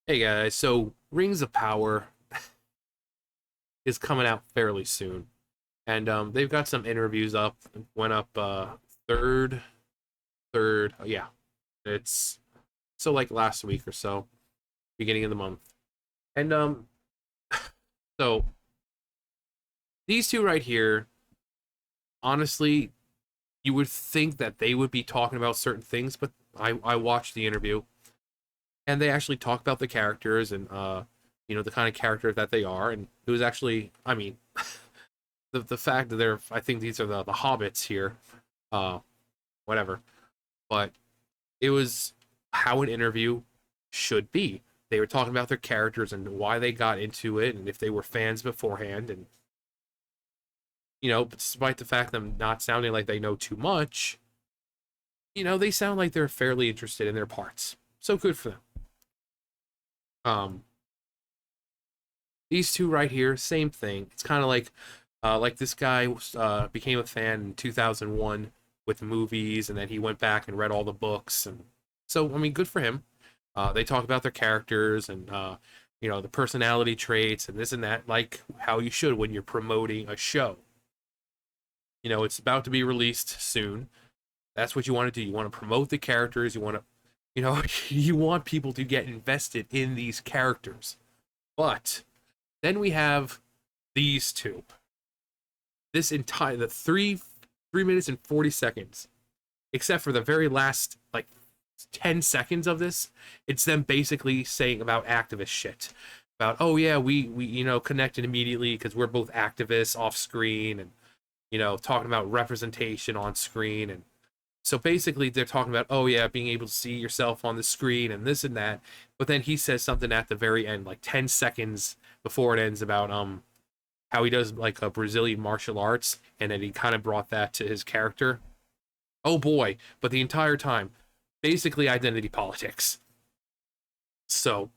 Hey guys, so Rings of Power is coming out fairly soon, and they've got some interviews up. Went up third, yeah, it's so like last week or so, beginning of the month, and so these two right here, honestly, you would think that they would be talking about certain things, but I watched the interview, and they actually talk about the characters and the kind of character that they are, and it was actually, I mean. The fact that they're I think these are the hobbits here, uh whatever, but it was how an interview should be. They were talking about their characters and why they got into it and if they were fans beforehand, and despite the fact of them not sounding like they know too much, they sound like they're fairly interested in their parts, so good for them. um these two right here, same thing. It's kind of like this guy became a fan in 2001 with movies, and then he went back and read all the books, and so I mean, good for him. They talk about their characters and the personality traits and this and that, like how you should when you're promoting a show. It's about to be released soon. That's what you want to do. You want to promote the characters. You want to, you want people to get invested in these characters. But then we have these two. This entire the three minutes and 40 seconds, except for the very last like 10 seconds of this, it's them basically saying about activist shit. About, oh yeah, we connected immediately because we're both activists off screen, and talking about representation on screen. And so basically they're talking about, oh yeah, being able to see yourself on the screen and this and that. But then he says something at the very end, like 10 seconds before it ends, about how he does like a Brazilian martial arts, and then he kind of brought that to his character. Oh boy, but the entire time, basically identity politics. So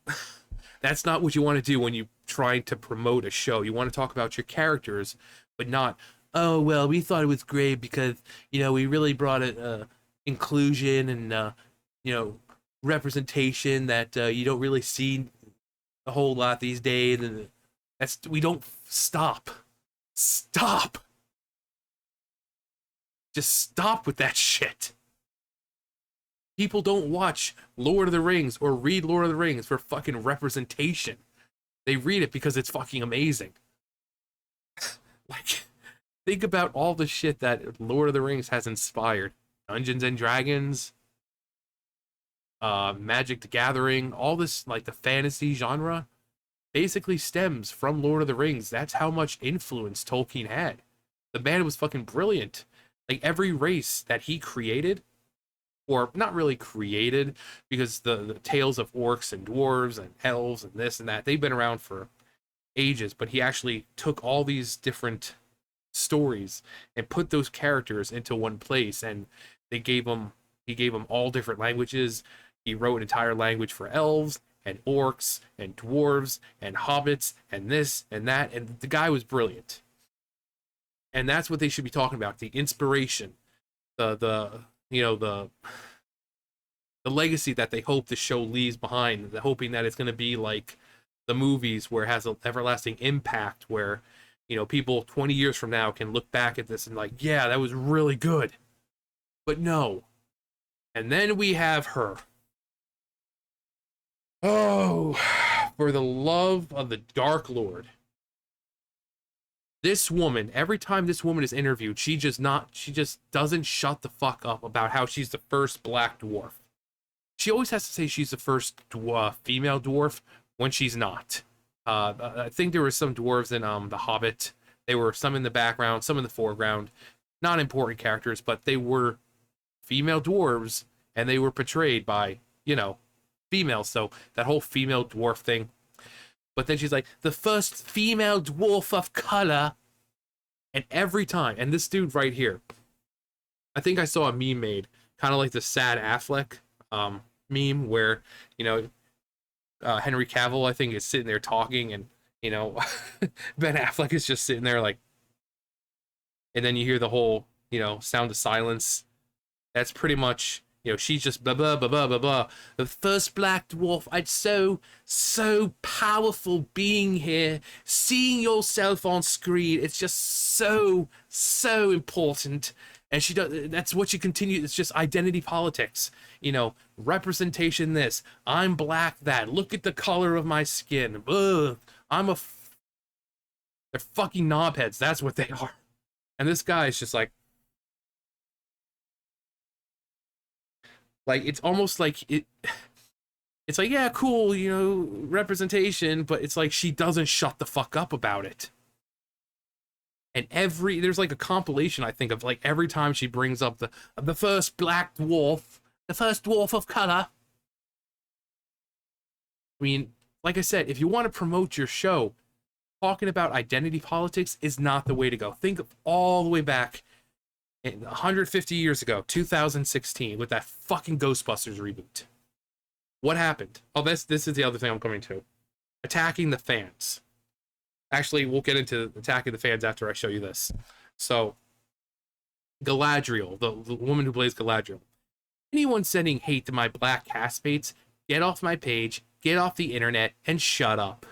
that's not what you want to do when you try to promote a show. You want to talk about your characters, but not, oh well, we thought it was great because we really brought it inclusion and you know representation that you don't really see a whole lot these days, and that's we don't stop, just stop with that shit. People don't watch Lord of the Rings or read Lord of the Rings for fucking representation. They read it because it's fucking amazing. Like, think about all the shit that Lord of the Rings has inspired. Dungeons and Dragons, Magic the Gathering, all this, like the fantasy genre, basically stems from Lord of the Rings. That's how much influence Tolkien had. The man was fucking brilliant. Like, every race that he created, or not really created, because the tales of orcs and dwarves and elves and this and that, they've been around for ages, but he actually took all these different stories and put those characters into one place, and he gave them all different languages. He wrote an entire language for elves and orcs and dwarves and hobbits and this and that, and the guy was brilliant. And that's what they should be talking about: the inspiration, the you know the legacy that they hope the show leaves behind, the hoping that it's going to be like the movies, where it has an everlasting impact, where people 20 years from now can look back at this and like, yeah, that was really good. But no. And then we have her. Oh, for the love of the Dark Lord. This woman, every time this woman is interviewed, she just doesn't shut the fuck up about how she's the first black dwarf. She always has to say she's the first female dwarf when she's not. I think there were some dwarves in The Hobbit. There were some in the background, some in the foreground. Not important characters, but they were female dwarves, and they were portrayed by, females. So that whole female dwarf thing. But then she's like, the first female dwarf of color. And every time, and this dude right here, I think I saw a meme made, kind of like the sad Affleck meme, where, Henry Cavill, I think, is sitting there talking, and, Ben Affleck is just sitting there like, and then you hear the whole, sound of silence. That's pretty much You know, she's just blah blah blah blah blah blah. The first black dwarf. It's so powerful being here, seeing yourself on screen. It's just so important. And she does. That's what she continues. It's just identity politics. You know, representation. This. I'm black. That. Look at the color of my skin. Ugh. I'm a. They're fucking knobheads. That's what they are. And this guy is just like it's almost like it's like, yeah, cool, you know, representation, but it's like she doesn't shut the fuck up about it. And there's like a compilation, I think, of like every time she brings up the first black dwarf, the first dwarf of color. I mean, like I said, if you want to promote your show, talking about identity politics is not the way to go. Think of all the way back 150 years ago, 2016, with that fucking Ghostbusters reboot. What happened? Oh, this is the other thing I'm coming to. Attacking the fans. Actually, we'll get into attacking the fans after I show you this. So, Galadriel, the woman who plays Galadriel. Anyone sending hate to my black castmates, get off my page, get off the internet, and shut up.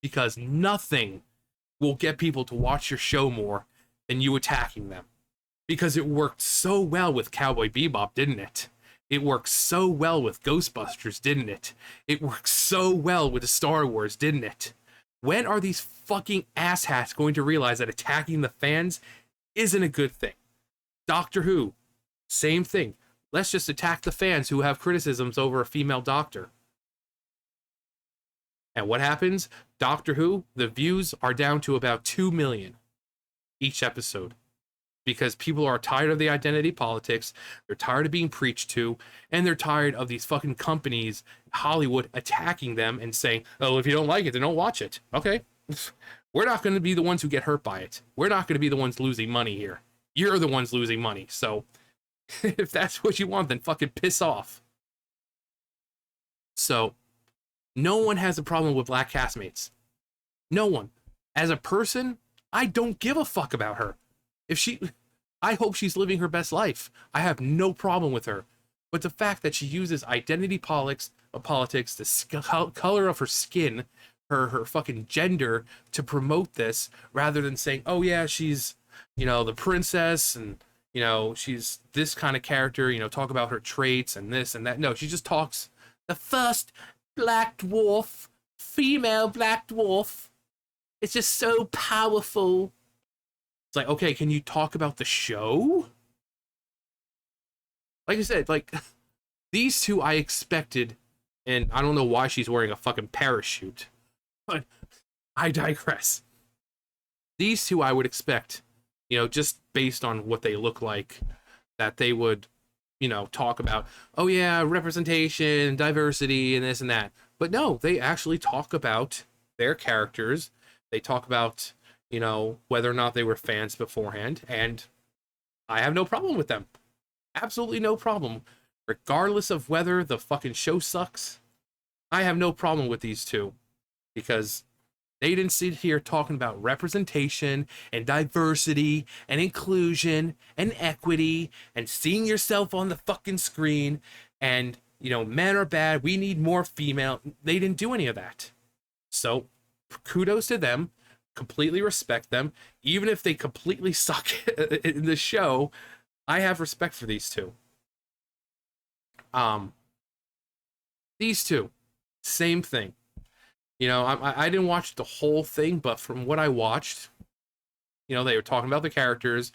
Because nothing will get people to watch your show more than you attacking them. Because it worked so well with Cowboy Bebop, didn't it? It worked so well with Ghostbusters, didn't it? It worked so well with Star Wars, didn't it? When are these fucking asshats going to realize that attacking the fans isn't a good thing? Doctor Who, same thing. Let's just attack the fans who have criticisms over a female doctor. And what happens? Doctor Who, the views are down to about 2 million each episode. Because people are tired of the identity politics, they're tired of being preached to, and they're tired of these fucking companies, Hollywood, attacking them and saying, oh, if you don't like it, then don't watch it. Okay. We're not going to be the ones who get hurt by it. We're not going to be the ones losing money here. You're the ones losing money. So if that's what you want, then fucking piss off. So no one has a problem with black castmates. No one. As a person, I don't give a fuck about her. I hope she's living her best life. I have no problem with her. But the fact that she uses identity politics, the color of her skin, her fucking gender to promote this, rather than saying, oh yeah, she's, you know, the princess, and, you know, she's this kind of character, you know, talk about her traits and this and that. No, she just talks the first black dwarf, female black dwarf. It's just so powerful. It's like, okay, can you talk about the show? Like I said, like, these two I expected, and I don't know why she's wearing a fucking parachute, but I digress. These two I would expect, you know, just based on what they look like, that they would, you know, talk about, oh yeah, representation, diversity, and this and that. But no, they actually talk about their characters. They talk about, you know, whether or not they were fans beforehand, and I have no problem with them. Absolutely no problem. Regardless of whether the fucking show sucks, I have no problem with these two, because they didn't sit here talking about representation and diversity and inclusion and equity and seeing yourself on the fucking screen and, you know, men are bad, we need more female. They didn't do any of that. So kudos to them. Completely respect them. Even if they completely suck in the show, I have respect for these two. These two, same thing. You know, I didn't watch the whole thing, but from what I watched, you know, they were talking about the characters.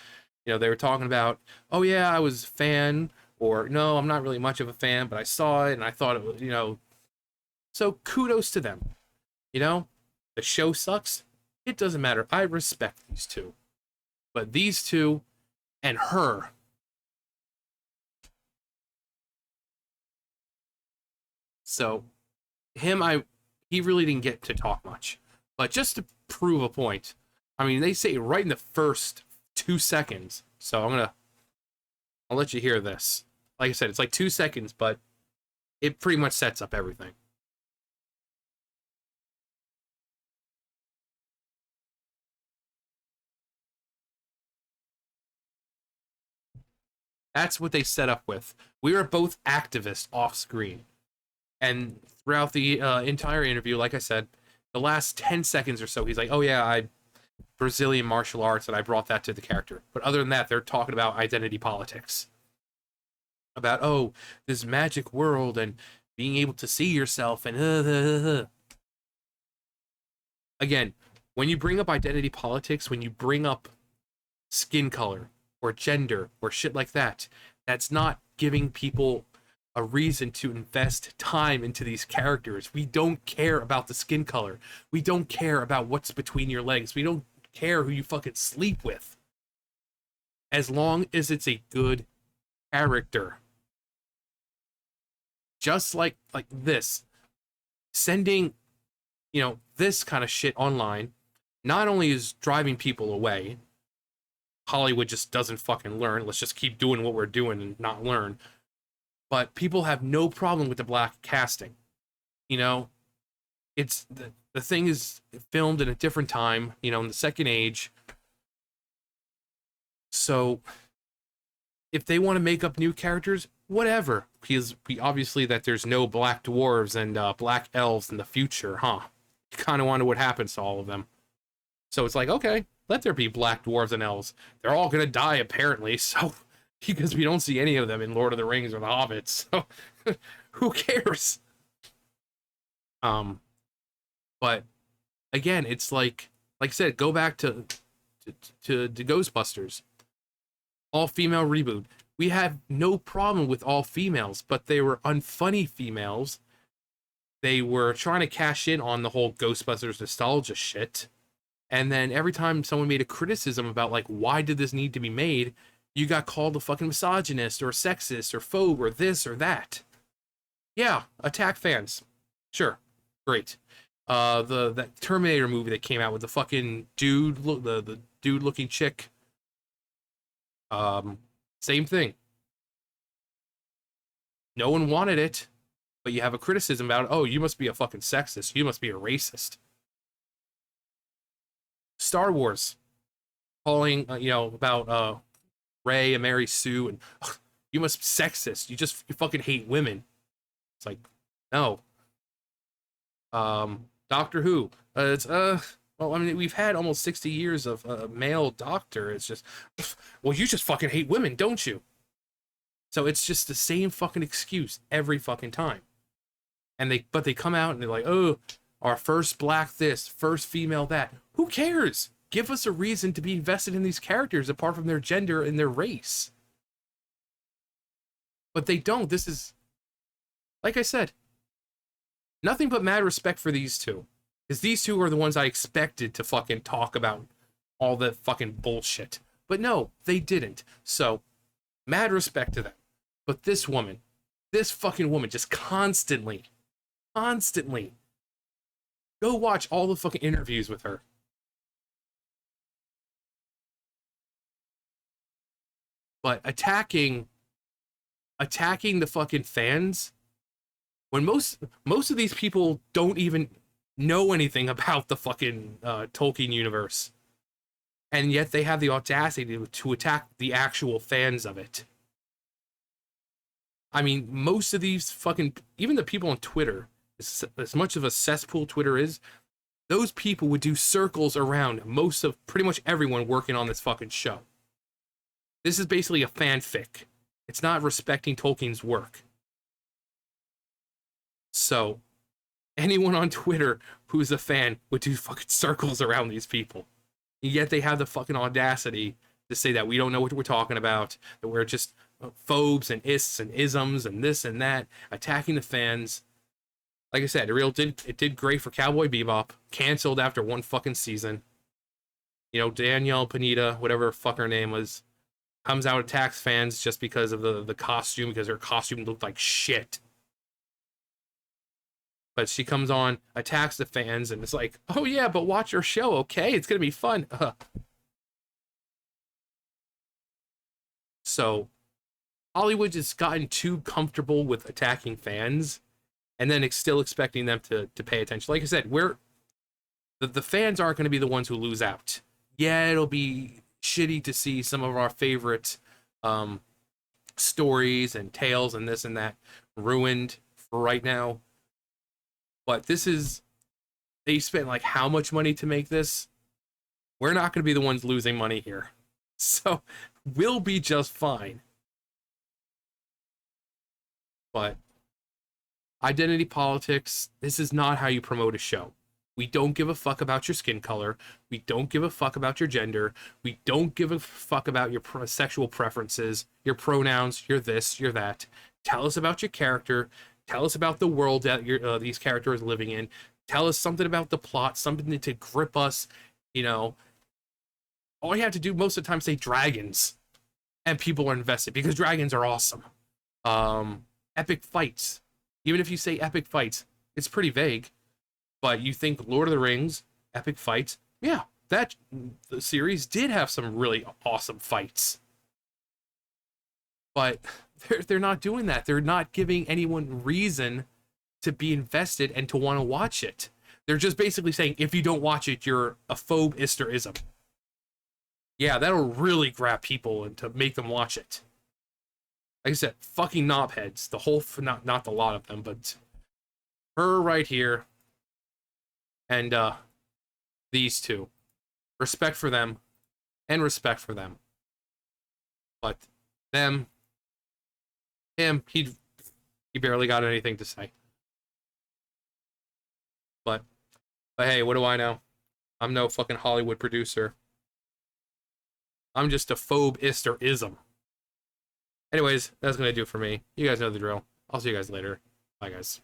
You know, they were talking about, oh yeah, I was a fan, or no, I'm not really much of a fan, but I saw it and I thought it was, you know. So kudos to them. You know, the show sucks. It doesn't matter. I respect these two. But these two and her. So he really didn't get to talk much. But just to prove a point, I mean, they say right in the first 2 seconds. So I'll let you hear this. Like I said, it's like 2 seconds, but it pretty much sets up everything. That's what they set up with. We are both activists off screen. And throughout the entire interview, like I said, the last 10 seconds or so, he's like, oh yeah, I Brazilian martial arts, and I brought that to the character. But other than that, they're talking about identity politics. About, oh, this magic world and being able to see yourself and again, when you bring up identity politics, when you bring up skin color or gender or shit like that, that's not giving people a reason to invest time into these characters. We don't care about the skin color. We don't care about what's between your legs. We don't care who you fucking sleep with. As long as it's a good character. Just like this. Sending, this kind of shit online not only is driving people away, Hollywood just doesn't fucking learn. Let's just keep doing what we're doing and not learn. But people have no problem with the black casting. It's the thing is filmed in a different time, in the Second Age. So if they want to make up new characters, whatever. Because obviously that there's no black dwarves and black elves in the future, huh? You kind of wonder what happens to all of them. So it's like, okay, let there be black dwarves and elves. They're all gonna die apparently, so because we don't see any of them in Lord of the Rings or the Hobbits, so who cares? But again, it's like I said, go back to Ghostbusters, all female reboot. We have no problem with all females, but they were unfunny females. They were trying to cash in on the whole Ghostbusters nostalgia shit. And then every time someone made a criticism about, like, why did this need to be made, you got called a fucking misogynist or sexist or phobe or this or that. Yeah, attack fans. Sure. Great. That Terminator movie that came out with the fucking dude, the dude looking chick. Same thing. No one wanted it, but you have a criticism about, oh, you must be a fucking sexist. You must be a racist. Star Wars, calling, about Rey and Mary Sue, and you must be sexist. You fucking hate women. It's like, no. Doctor Who, well, I mean, we've had almost 60 years of a male doctor. It's just, well, you just fucking hate women, don't you? So it's just the same fucking excuse every fucking time. But they come out and they're like, oh, our first black this, first female that. Who cares? Give us a reason to be invested in these characters apart from their gender and their race. But they don't. This is, like I said, nothing but mad respect for these two. Because these two are the ones I expected to fucking talk about all the fucking bullshit. But no, they didn't. So, mad respect to them. But this fucking woman, just constantly, go watch all the fucking interviews with her. But attacking the fucking fans, when most of these people don't even know anything about the fucking Tolkien universe, and yet they have the audacity to attack the actual fans of it. I mean, most of these fucking, even the people on Twitter, as much of a cesspool Twitter is, those people would do circles around pretty much everyone working on this fucking show. This is basically a fanfic. It's not respecting Tolkien's work. So, anyone on Twitter who's a fan would do fucking circles around these people. And yet they have the fucking audacity to say that we don't know what we're talking about, that we're just phobes and ists and isms and this and that, attacking the fans. Like I said, it did great for Cowboy Bebop, canceled after one fucking season. Danielle Pineda, whatever fuck her name was, comes out, attacks fans just because of the costume, because her costume looked like shit. But she comes on, attacks the fans, and it's like, oh yeah, but watch your show, okay? It's gonna be fun. So, Hollywood has gotten too comfortable with attacking fans, and then it's still expecting them to pay attention. Like I said, the fans aren't going to be the ones who lose out. Yeah, it'll be shitty to see some of our favorite stories and tales and this and that ruined for right now. But this is, they spent like how much money to make this? We're not going to be the ones losing money here. So we'll be just fine. But identity politics, this is not how you promote a show. We don't give a fuck about your skin color. We don't give a fuck about your gender. We don't give a fuck about your sexual preferences, your pronouns, your this, your that. Tell us about your character. Tell us about the world that these characters are living in. Tell us something about the plot, something to grip us. You know, all you have to do most of the time is say dragons, and people are invested because dragons are awesome. Epic fights. Even if you say epic fights, it's pretty vague. But you think Lord of the Rings, epic fights, yeah, that the series did have some really awesome fights. But they're not doing that. They're not giving anyone reason to be invested and to want to watch it. They're just basically saying, if you don't watch it, you're a phobe isterism. Yeah, that'll really grab people and to make them watch it. Like I said, fucking knobheads. The whole, not the lot of them, but her right here. And these two. Respect for them. And respect for them. But them, him, he barely got anything to say. But hey, what do I know? I'm no fucking Hollywood producer. I'm just a phobe-ister-ism. Anyways, that's gonna do it for me. You guys know the drill. I'll see you guys later. Bye, guys.